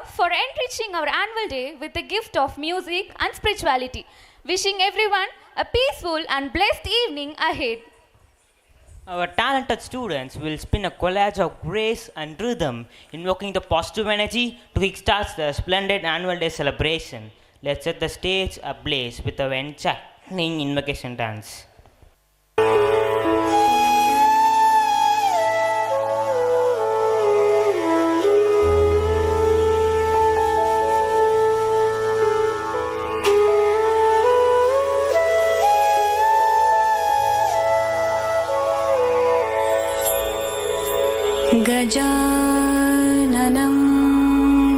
for enriching our annual day with the gift of music and spirituality. Wishing everyone a peaceful and blessed evening ahead. Our talented students will spin a collage of grace and rhythm, invoking the positive energy to kickstart the splendid annual day celebration. Let's set the stage ablaze with our enchanting invocation dance. गजाननं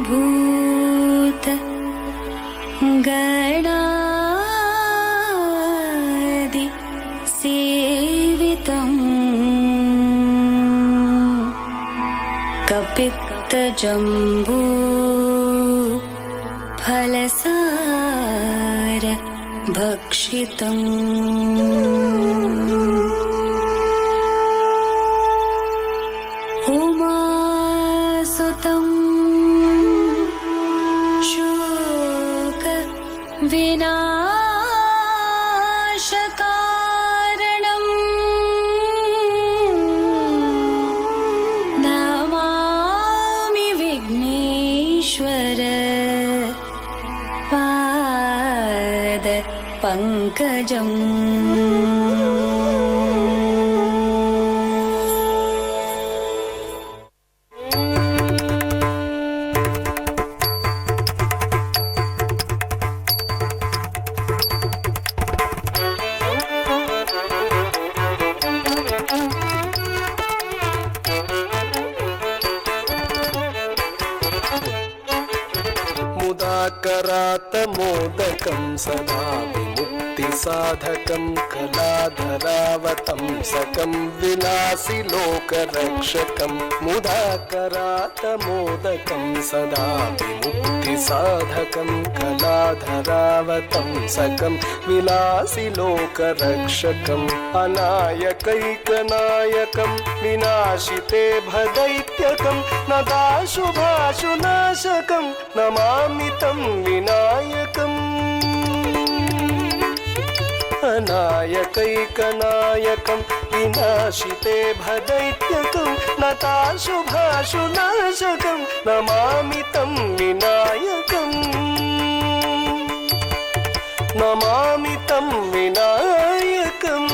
भूत गणादि सेवितं कपित्तजम्बू फलसार भक्षितम् उमासुतं शोक विनाशकारणं नमामि विघ्नेश्वर पाद पंकजम् करातमोदकं सदा विमुक्तिसाधकं कलाधरावतंसकं विलासि लोकरक्षकं मुदाकरातमोदकं सदा विमुक्तिसाधकं कलाधरावतंसकं विलासि लोकरक्षकम् अनायकैकनायकं विनाशिते भदैत्यकं नदाशुभाशुनाशकं नमामि तं विनायकम् अनायकैकनायकं विनाशिते भदैत्यकं नताशुभाशुनाशकं नमामि तं विनायकम् नमामि तं विनायकम्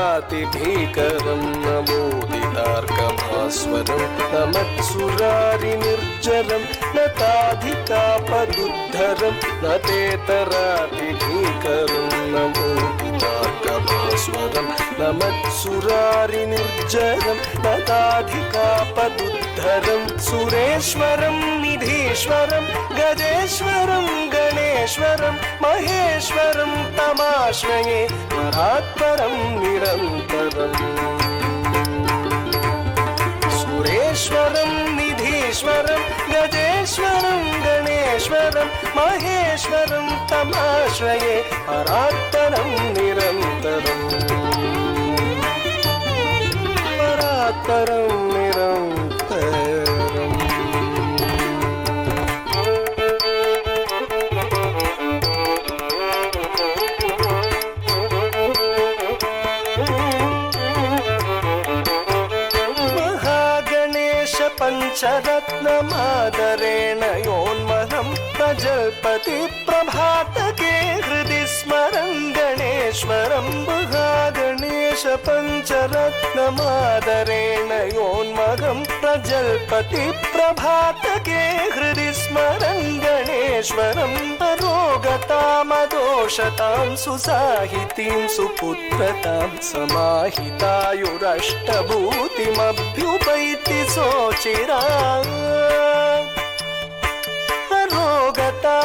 तेतरातिभीकरं नमोदितार्कभास्वरं नमत्सुरारिनिर्जरं नताधिकापदुद्धरं न तेतरातिभीकरं नमोदितार्कभास्वरं नमत्सुरारिनिर्जरं नताधिकापदुद्धरं सुरेश्वरं निधीश्वरं गजेश्वरं गणेश्वरं महेश्वरं तमाश्रये परात्परं निरन्तरम् सुरेश्वरं निधीश्वरं गजेश्वरं गणेश्वरं महेश्वरं तमाश्रये परात्परं निरन्तरम् परात्परं निरन्तरम् पंचरत्नमादरेण योन्महं प्रजल्पति प्रभातके हृदि स्मरं गणेश्वरं महागणेश पंचरत्नमादरेण योन्महं प्रजल्पति प्रभातके हृदि स्मरं गणेश्वरं अरोगतामदोषतां सुसाहितीं सुपुत्रतां समाहितायुरष्टभूतिमभ्युपैति सोचिरा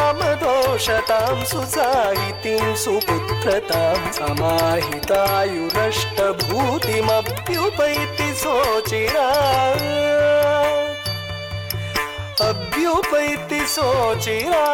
रोगतामदोषतां सुसाहितीं सुपुत्रतां समाहितायुरष्टभूतिमभ्युपैति सोचिरा अभ्युपैति सोचिरा